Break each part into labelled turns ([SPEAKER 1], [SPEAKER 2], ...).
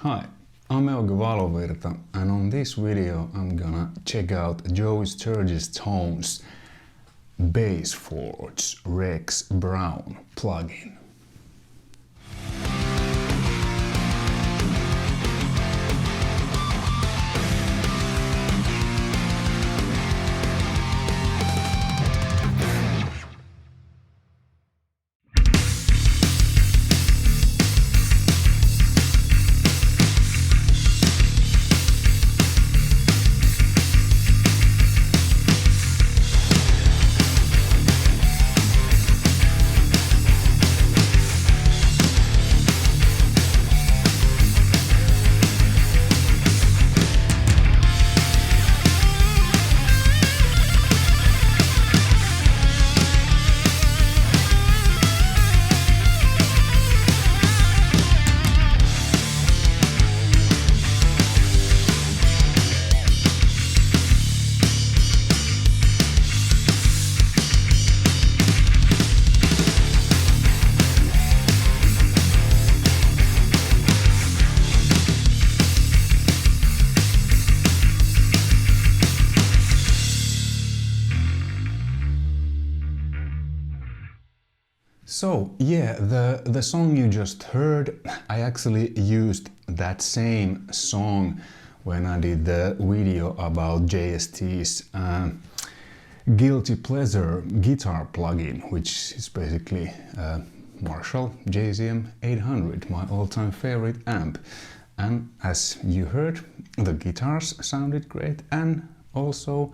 [SPEAKER 1] Hi, I'm Euge Valovirta, and on this video I'm gonna check out Joe Sturgis Tone's Bassforge REX BROWN plugin. So yeah, the song you just heard, I actually used that same song when I did the video about JST's Guilty Pleasure guitar plugin, which is basically Marshall JCM 800, my all-time favorite amp. And as you heard, the guitars sounded great and also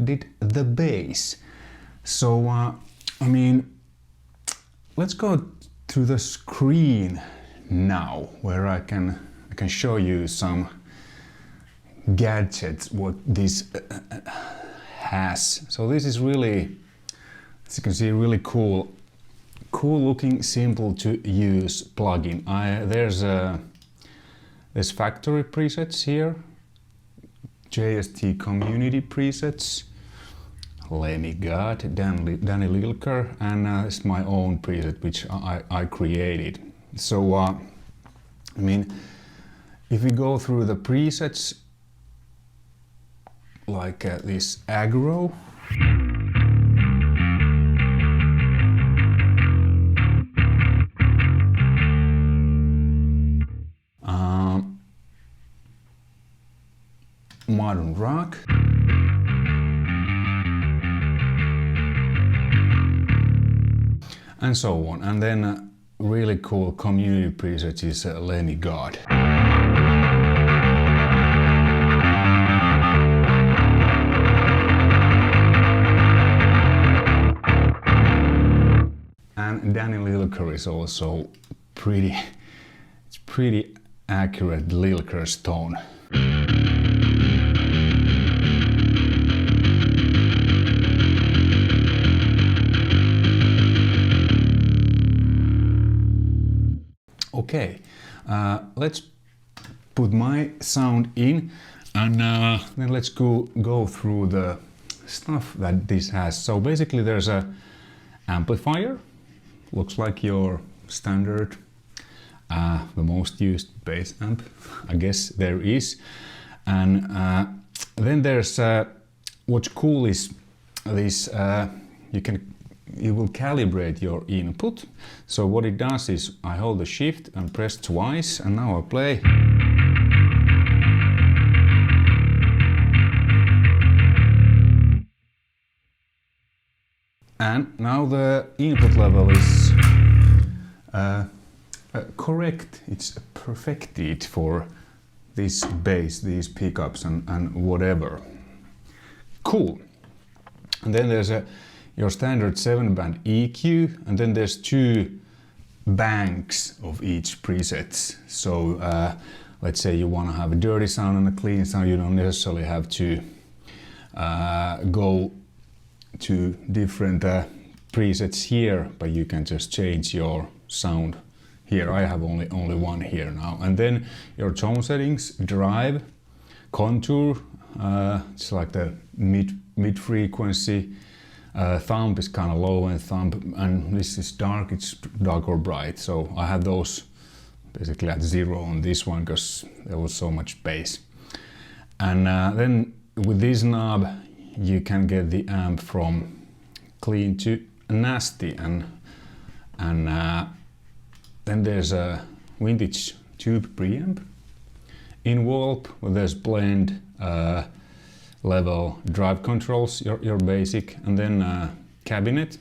[SPEAKER 1] did the bass. So I mean, let's go to the screen now, where I can show you some gadgets what this has. So this is really, as you can see, really cool looking, simple to use plugin. There's factory presets here, JST community presets, Lemmy God, Danny Lilker, and it's my own preset which I created. So I mean, if we go through the presets, like this aggro, modern rock, and so on. And then really cool community preset is Lemmy God. And Danny Lilker is also pretty accurate Lilker's tone. Okay, let's put my sound in, and then let's go through the stuff that this has. So basically there's a amplifier, looks like your standard, the most used bass amp, I guess there is. And then there's, what's cool is this, you will calibrate your input. So what it does is I hold the shift and press twice, and now I play. And now the input level is correct. It's perfected for this bass, these pickups and whatever. Cool. And then there's your standard 7-band EQ, and then there's 2 banks of each preset. So let's say you want to have a dirty sound and a clean sound, you don't necessarily have to go to different presets here, but you can just change your sound here. I have only one here now. And then your tone settings, drive, contour, it's like the mid frequency, thumb is kind of low, and thumb, and this is dark, it's dark or bright. So I have those basically at 0 on this one because there was so much bass. And then with this knob you can get the amp from clean to nasty, and then there's a vintage tube preamp involved where there's blend, level, drive controls, your basic, and then cabinet.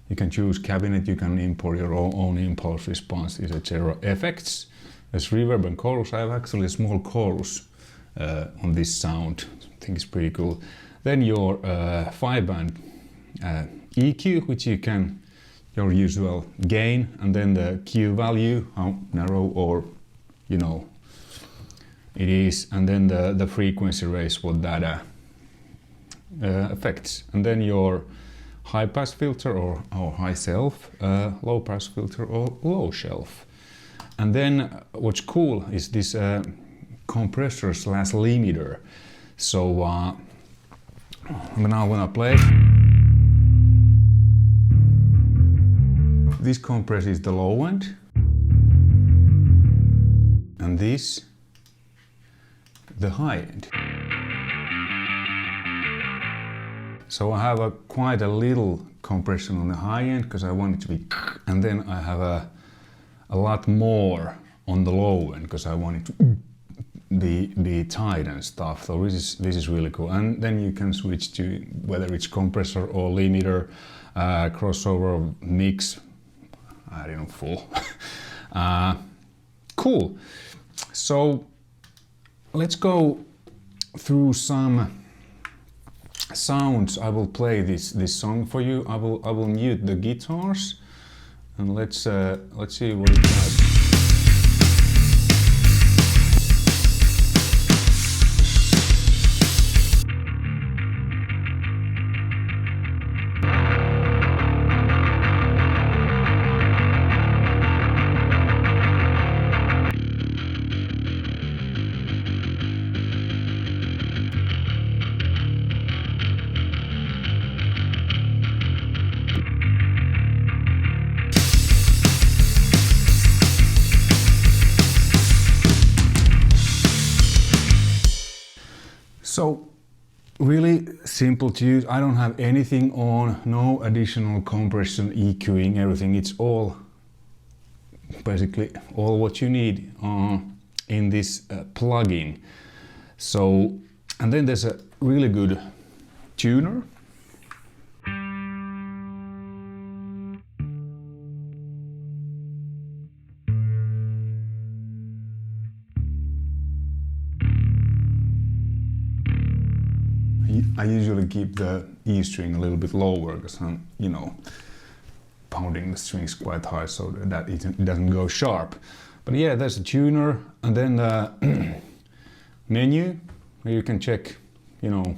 [SPEAKER 1] You can choose cabinet, you can import your own impulse responses, etc. Effects, there's reverb and chorus. I have actually a small chorus on this sound. I think it's pretty cool. Then your 5-band EQ, which you can, your usual gain, and then the Q value, how narrow or you know it is, and then the frequency range, what that affects, and then your high pass filter or high shelf, low pass filter or low shelf. And then what's cool is this compressor slash limiter. So now when I play, this compresses the low end, and this the high end. So I have quite a little compression on the high end because I want it to be, and then I have a lot more on the low end because I want it to be tight and stuff. So this is really cool. And then you can switch to whether it's compressor or limiter, crossover, mix, I don't know, full. Cool. So let's go through some sounds. I will play this song for you. I will mute the guitars and let's see what it does. So really simple to use. I don't have anything on, no additional compression, EQing, everything. It's all basically all what you need in this plugin. So, and then there's a really good tuner. I usually keep the E string a little bit lower because I'm, you know, pounding the strings quite high so that it doesn't go sharp. But yeah, there's a tuner, and then the menu where you can check, you know,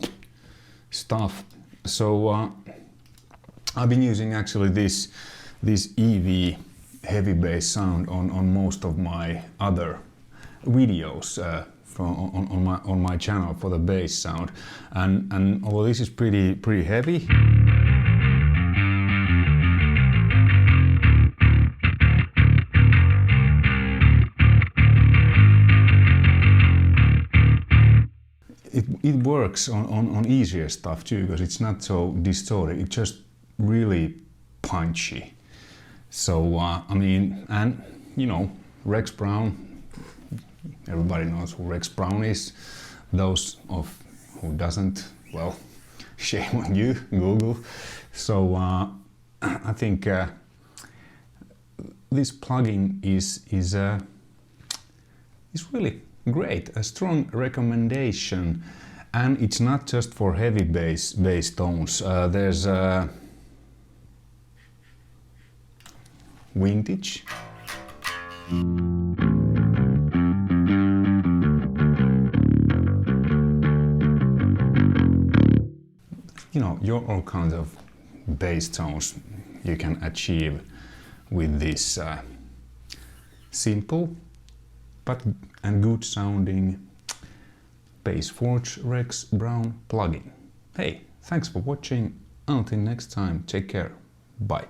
[SPEAKER 1] stuff. So I've been using actually this EV heavy bass sound on most of my other videos. On my channel for the bass sound, and although this is pretty heavy, it works on easier stuff too, because it's not so distorted. It's just really punchy. So I mean, and you know, Rex Brown. Everybody knows who Rex Brown is. Those of who doesn't, well, shame on you, Google. So I think this plugin is really great. A strong recommendation, and it's not just for heavy bass tones. There's vintage. You know, all kinds of bass tones you can achieve with this simple and good sounding Bassforge REX Brown plugin. Hey, thanks for watching. Until next time, take care. Bye.